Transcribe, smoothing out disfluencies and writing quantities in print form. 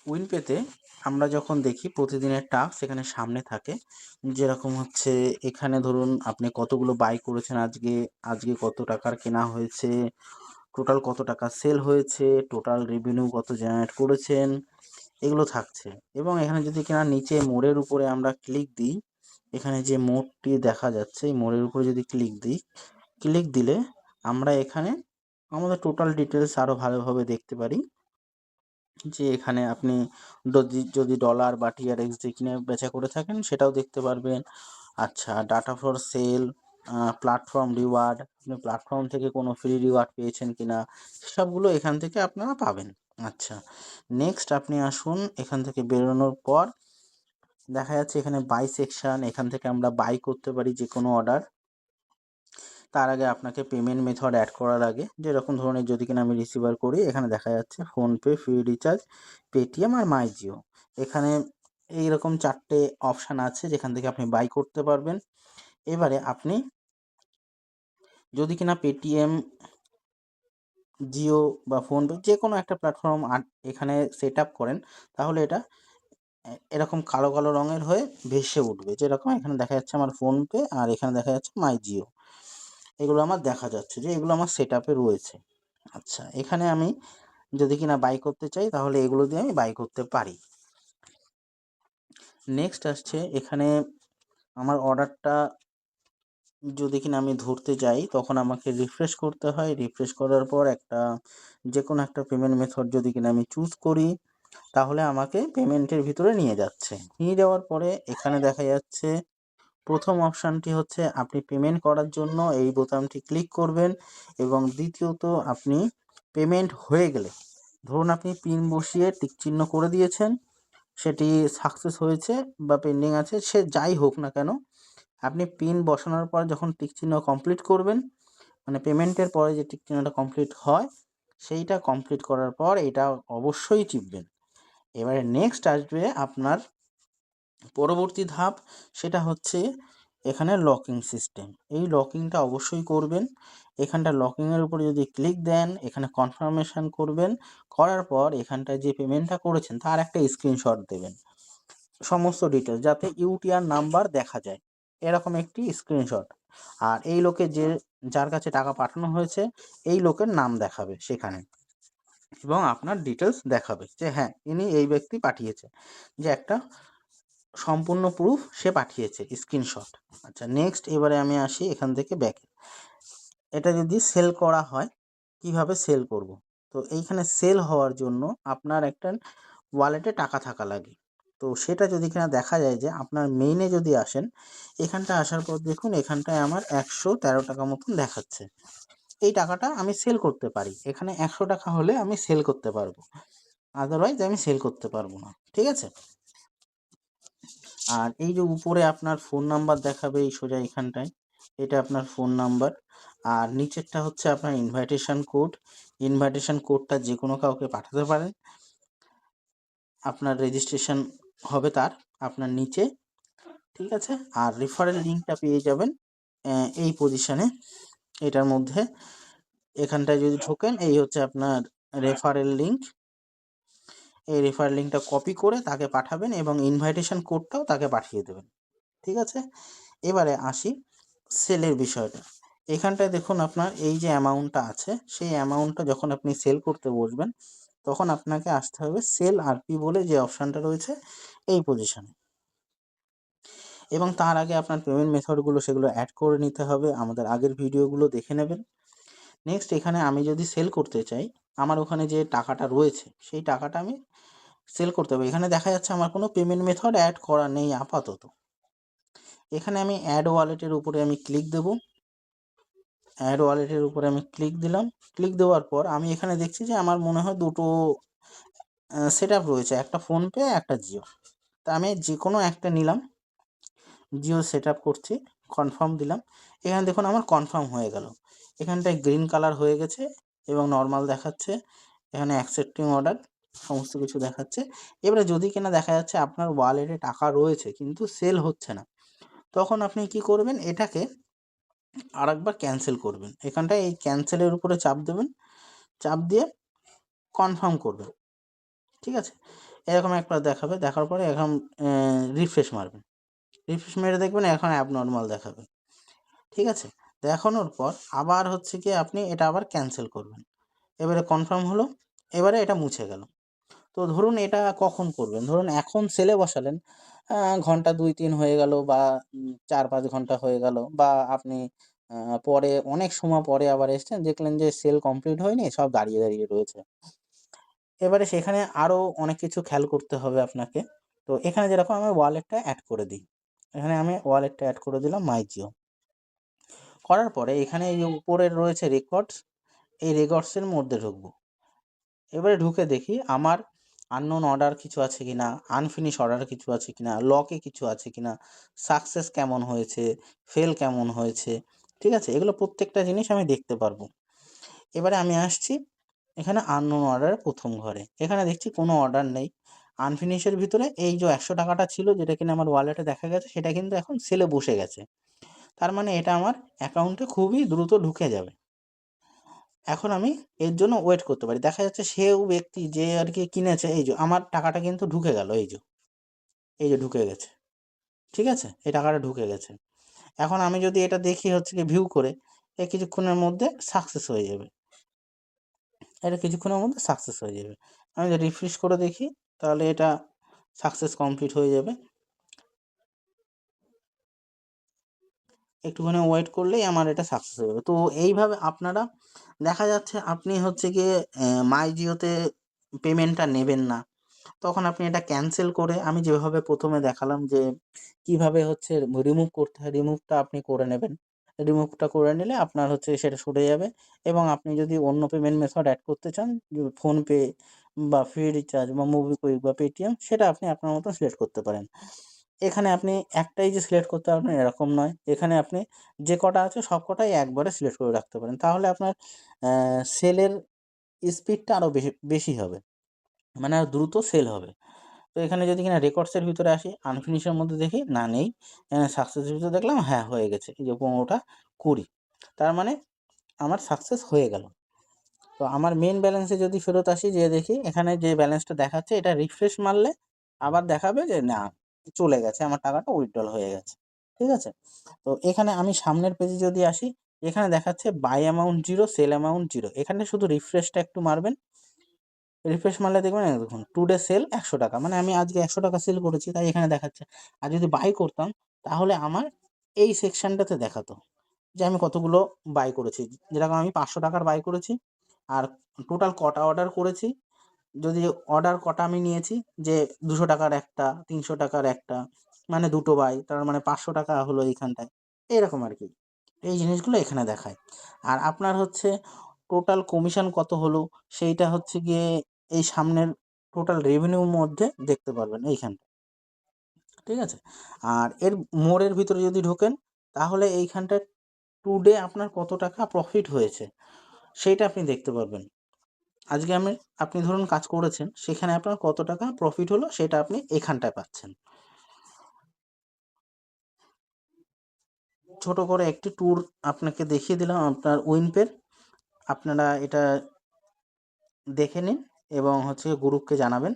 উইনপেতে আমরা যখন দেখি প্রতিদিনের টাস্ক এখানে সামনে থাকে, যেরকম হচ্ছে এখানে ধরুন আপনি কতগুলো বাই করেছেন আজকে, আজকে কত টাকার কেনা হয়েছে, টোটাল কত টাকা সেল হয়েছে, টোটাল রেভিনিউ কত জেনারেট করেছেন, এগুলো থাকছে। এবং এখানে যদি কিনা নিচে মোড়ের উপরে আমরা ক্লিক দিই, এখানে যে মোড়টি দেখা যাচ্ছে এই মোড়ের উপরে যদি ক্লিক দিলে আমরা এখানে আমাদের টোটাল ডিটেলস আরও ভালোভাবে দেখতে পারি। যে এখানে আপনি যদি ডলার বা টিআরএক্স দিয়ে কিনে বেচা করে থাকেন সেটাও দেখতে পারবেন। আচ্ছা, data for sale, platform reward, আপনি প্ল্যাটফর্ম থেকে কোনো ফ্রি রিওয়ার্ড পেয়েছেন কিনা সবগুলো এখান থেকে আপনারা পাবেন। আচ্ছা, নেক্সট আপনি আসুন, এখান থেকে বেরোনোর পর দেখা যাচ্ছে এখানে বাই সেকশন, এখান থেকে আমরা বাই করতে পারি যে কোনো অর্ডার। তার আগে আপনাকে পেমেন্ট মেথড অ্যাড করার আগে, যেরকম ধরনের যদি কিনা আমি রিসিভার করি, এখানে দেখা যাচ্ছে ফোনপে, ফ্রি রিচার্জ, পেটিএম আর মাই জিও। এখানে এইরকম 4টে অপশান আছে যেখান থেকে আপনি বাই করতে পারবেন। এবারে আপনি যদি কিনা পেটিএম, জিও বা ফোনপে যে কোনো একটা প্ল্যাটফর্ম এখানে সেট আপ করেন, তাহলে এটা এরকম কালো কালো রঙের হয়ে ভেসে উঠবে। যেরকম এখানে দেখা যাচ্ছে আমার ফোনপে আর এখানে দেখা যাচ্ছে মাই জিও, এগুলো আমার দেখা যাচ্ছে যে এগুলো আমার সেট আপে রয়েছে। আচ্ছা, এখানে আমি যদি কিনা বাই করতে চাই তাহলে এগুলো দিয়ে আমি বাই করতে পারি। নেক্সট আসছে এখানে আমার অর্ডারটা যদি কিনা আমি ধরতে যাই তখন আমাকে রিফ্রেশ করতে হয়। রিফ্রেশ করার পর যে কোনো একটা পেমেন্ট মেথড যদি কিনা আমি চুজ করি, তাহলে আমাকে পেমেন্টের ভিতরে নিয়ে যাচ্ছে। নিয়ে যাওয়ার পরে এখানে দেখা যাচ্ছে প্রথম অপশানটি হচ্ছে আপনি পেমেন্ট করার জন্য এই বোতামটি ক্লিক করবেন, এবং দ্বিতীয়ত আপনি পেমেন্ট হয়ে গেলে, ধরুন আপনি পিন বসিয়ে টিক চিহ্ন করে দিয়েছেন, সেটি সাকসেস হয়েছে বা পেন্ডিং আছে, সে যাই হোক না কেন, আপনি পিন বসানোর পর যখন টিক চিহ্ন কমপ্লিট করবেন, মানে পেমেন্টের পরে যে টিক চিহ্নটা কমপ্লিট হয়, সেইটা কমপ্লিট করার পর এটা অবশ্যই টিপবেন। এবারে নেক্সট আসবে আপনার পরবর্তী ধাপ, সেটা হচ্ছে এখানে লকিং সিস্টেম। এই লকিংটা অবশ্যই করবেন। এখানটা লকিংয়ের উপরে যদি ক্লিক দেন, এখানে কনফার্মেশন করবেন, করার পর এখানটায় যে পেমেন্টটা করেছেন তার একটা স্ক্রিনশট দেবেন, সমস্ত ডিটেলস যাতে ইউটিআর নাম্বার দেখা যায়, এরকম একটি স্ক্রিনশট। আর এই লোকের যার কাছে টাকা পাঠানো হয়েছে এই লোকের নাম দেখাবে সেখানে, এবং আপনার ডিটেলস দেখাবে যে হ্যাঁ ইনি এই ব্যক্তি পাঠিয়েছে, যে একটা সম্পূর্ণ প্রুফ সে পাঠিয়েছে, স্ক্রিনশট। আচ্ছা, নেক্সট এবারে আমি আসি এখান থেকে ব্যাকে। এটা যদি সেল করা হয়, কিভাবে সেল করব? তো এইখানে সেল হওয়ার জন্য আপনার একটা ওয়ালেটে টাকা থাকা লাগে। তো সেটা যদি কিনা দেখা যায় যে আপনার মেইনে যদি আসেন, এখানটা আসার পর দেখুন এখানটায় আমার 113 টাকা মতন দেখাচ্ছে। এই টাকাটা আমি সেল করতে পারি, এখানে 100 টাকা হলে আমি সেল করতে পারবো, আদারওয়াইজ আমি সেল করতে পারবো না। ঠিক আছে? আর এই যে উপরে আপনার ফোন নাম্বার দেখাবে এই সোজা এখানটায়, এটা আপনার ফোন নাম্বার। আর নিচেরটা হচ্ছে আপনার ইনভাইটেশন কোড। ইনভাইটেশন কোডটা যে কোনো কাউকে পাঠাতে পারেন, আপনার রেজিস্ট্রেশন হবে তার আপনার নিচে। ঠিক আছে? আর রেফারেল লিঙ্কটা পেয়ে যাবেন এই পজিশনে, এটার মধ্যে এখানটায় যদি ঢোকেন, এই হচ্ছে আপনার রেফারেল লিঙ্ক। এই রেফারেল লিঙ্কটা কপি করে তাকে পাঠাবেন এবং ইনভাইটেশন কোডটাও তাকে পাঠিয়ে দেবেন। ঠিক আছে? এবারে আসি সেলের বিষয়টা। এখানটায় দেখুন আপনার এই যে অ্যামাউন্টটা আছে, সেই অ্যামাউন্টটা যখন আপনি সেল করতে বসবেন তখন আপনাকে আসতে হবে সেল আরপি বলে যে অপশানটা রয়েছে এই পজিশনে, এবং তার আগে আপনার পেমেন্ট মেথডগুলো সেগুলো অ্যাড করে নিতে হবে, আমাদের আগের ভিডিওগুলো দেখে নেবেন। নেক্সট এখানে আমি যদি সেল করতে চাই, আমার ওখানে যে টাকাটা রয়েছে সেই টাকাটা আমি সেল করতে হবে। এখানে দেখা যাচ্ছে আমার কোনো পেমেন্ট মেথড অ্যাড করা নেই আপাতত। এখানে আমি অ্যাড ওয়ালেটের উপরে আমি ক্লিক দেব। অ্যাড ওয়ালেটের উপরে আমি ক্লিক দিলাম। ক্লিক দেওয়ার পর আমি এখানে দেখছি যে আমার মনে হয় দুটো সেট আপ রয়েছে, একটা ফোনপে একটা জিও। তা আমি যে কোনো একটা নিলাম, জিও সেট আপ করছি, কনফার্ম দিলাম। এখানে দেখুন আমার কনফার্ম হয়ে গেল, এখানটায় গ্রিন কালার হয়ে গেছে এবং নর্মাল দেখাচ্ছে, এখানে অ্যাকসেপ্টিং অর্ডার সমস্ত কিছু দেখাচ্ছে। এবারে যদি কিনা দেখা যাচ্ছে আপনার ওয়ালেটে টাকা রয়েছে কিন্তু সেল হচ্ছে না, তখন আপনি কি করবেন, এটাকে আরেকবার ক্যান্সেল করবেন। এখানটায় এই ক্যান্সেলের উপরে চাপ দেবেন, চাপ দিয়ে কনফার্ম করবেন। ঠিক আছে? এরকম একবার দেখাবে, দেখার পরে এখন রিফ্রেশ মারবেন। রিফ্রেশ মেরে দেখবেন এখন অ্যাবনর্মাল দেখাবে। ঠিক আছে? দেখানোর পর আবার হচ্ছে গিয়ে আপনি এটা আবার ক্যানসেল করবেন। এবারে কনফার্ম হলো, এবারে এটা মুছে গেল। তো ধরুন এটা কখন করবেন? ধরুন এখন সেলে বসালেন, ঘন্টা ২-৩ হয়ে গেল বা ৪-৫ ঘন্টা হয়ে গেল, বা আপনি পরে অনেক সময় পরে আবার এসছেন, দেখলেন যে সেল কমপ্লিট হয়নি, সব দাঁড়িয়ে, দাঁড়িয়ে রয়েছে। এবারে সেখানে আরও অনেক কিছু খেয়াল করতে হবে আপনাকে। তো এখানে যেরকম আমি ওয়ালেটটা অ্যাড করে দিই। এখানে আমি ওয়ালেটটা অ্যাড করে দিলাম মাইজিও। করার পরে এখানে এই যে উপরে রয়েছে রেকর্ডস, এই রেকর্ডসের মধ্যে ঢুকবো। এবারে ঢুকে দেখি আমার আননোন অর্ডার কিছু আছে কিনা, আনফিনিশ অর্ডার কিছু আছে কিনা, লকে কিছু আছে কিনা, সাকসেস কেমন হয়েছে, ফেল কেমন হয়েছে। ঠিক আছে? এগুলো প্রত্যেকটা জিনিস আমি দেখতে পারবো। এবারে আমি আসছি এখানে আননোন অর্ডারের প্রথম ঘরে। এখানে দেখছি কোনো অর্ডার নেই। আনফিনিশের ভিতরে এই যে ১০০ টাকাটা ছিল, যেটা কিনা আমার ওয়ালেটে দেখা গেছে, সেটা কিন্তু এখন সেলে বসে গেছে। তার মানে এটা আমার অ্যাকাউন্টে খুবই দ্রুত ঢুকে যাবে। এখন আমি এর জন্য ওয়েট করতে পারি। দেখা যাচ্ছে সেও ব্যক্তি যে আরকি কিনেছে, এই যে আমার টাকাটা কিন্তু ঢুকে গেল, এই যে ঢুকে গেছে। ঠিক আছে? এই টাকাটা ঢুকে গেছে। এখন আমি যদি এটা দেখি হচ্ছে গিয়ে ভিউ করে, কিছুক্ষণের মধ্যে সাকসেস হয়ে যাবে। এটা কিছুক্ষণের মধ্যে সাকসেস হয়ে যাবে। আমি যদি রিফ্রেশ করে দেখি, তাহলে এটা সাকসেস কমপ্লিট হয়ে যাবে। একটুখানি ওয়েট করলেই আমার এটা সাকসেস হয়ে যাবে। তো এইভাবে আপনারা, দেখা যাচ্ছে আপনি হচ্ছে গিয়ে মাইজিওতে পেমেন্টটা নেবেন না, তখন আপনি এটা ক্যানসেল করে, আমি যেভাবে প্রথমে দেখালাম যে কিভাবে হচ্ছে রিমুভ করতে হয়, রিমুভটা আপনি করে নেবেন। রিমুভটা করে নিলে আপনার হচ্ছে সেটা সরে যাবে, এবং আপনি যদি অন্য পেমেন্ট মেথড অ্যাড করতে চান, ফোনপে বা ফ্রি রিচার্জ বা মোবিকুইক বা পেটিএম, সেটা আপনি আপনার মতো সিলেক্ট করতে পারেন। এখানে আপনি একটাই যে সিলেক্ট করতে পারবেন এরকম নয়। এখানে আপনি যে কটা আছে সব কটাই একবারে সিলেক্ট করে রাখতে পারেন। তাহলে আপনার সেলের স্পিডটা আরও বেশি বেশি হবে। মানে আরও দ্রুত সেল হবে। তো এখানে যদি কিনা রেকর্ডসের ভিতরে আসি, আনফিনিশের মধ্যে দেখি না নেই, সাকসেসের ভিতরে দেখলাম হ্যাঁ হয়ে গেছে, এই যে ১৫টা ২০, তার মানে আমার সাকসেস হয়ে গেল। তো আমার মেইন ব্যালেন্সে যদি ফেরত আসি, যেয়ে দেখি এখানে যে ব্যালেন্সটা দেখাচ্ছে, এটা রিফ্রেশ মারলে আবার দেখাবে যে না, চলে গেছে, আমার টাকাটা উইথড্রল হয়ে গেছে। ঠিক আছে? তো এখানে আমি সামনের পেজে যদি আসি, এখানে দেখাচ্ছে বাই অ্যামাউন্ট 0, সেল অ্যামাউন্ট 0। এখানে শুধু রিফ্রেশটা একটু মারবেন। রিফ্রেশ মারলে দেখবেন এই দেখুন টুডে সেল ১০০ টাকা, মানে আমি আজকে ১০০ টাকা সেল করেছি, তাই এখানে দেখাচ্ছে। আর যদি বাই করতাম, তাহলে আমার এই সেকশনটাতে দেখাতো যে আমি কতগুলো বাই করেছি। যেরকম আমি ৫০০ টাকার বাই করেছি, আর টোটাল কটা অর্ডার করেছি, যদি অর্ডার কটা আমি নিয়েছি, যে ২০০ টাকার একটা, ৩০০ টাকার একটা, মানে দুটো বাই, তার মানে ৫০০ টাকা হলো এইখানটায়। এরকম আরকি। এই জিনিসগুলো এখানে দেখায়। আর আপনার হচ্ছে টোটাল কমিশন কত হলো, সেইটা হচ্ছে গিয়ে এই সামনের টোটাল রেভিনিউর মধ্যে দেখতে পারবেন এইখানটায়। ঠিক আছে? আর এর মোরের ভিতরে যদি ঢোকেন, তাহলে এইখানটায় টুডে আপনার কত টাকা প্রফিট হয়েছে, সেইটা আপনি দেখতে পারবেন। আজকে আপনি ধরুন কাজ করেছেন, সেখানে আপনার কত টাকা প্রফিট হলো, সেটা আপনি এখানটায় পাচ্ছেন। ছোট করে একটি ট্যুর আপনাকে দেখিয়ে দিলাম আপনার উইনপের। আপনারা এটা দেখে নিন এবং হচ্ছে গ্রুপকে জানাবেন।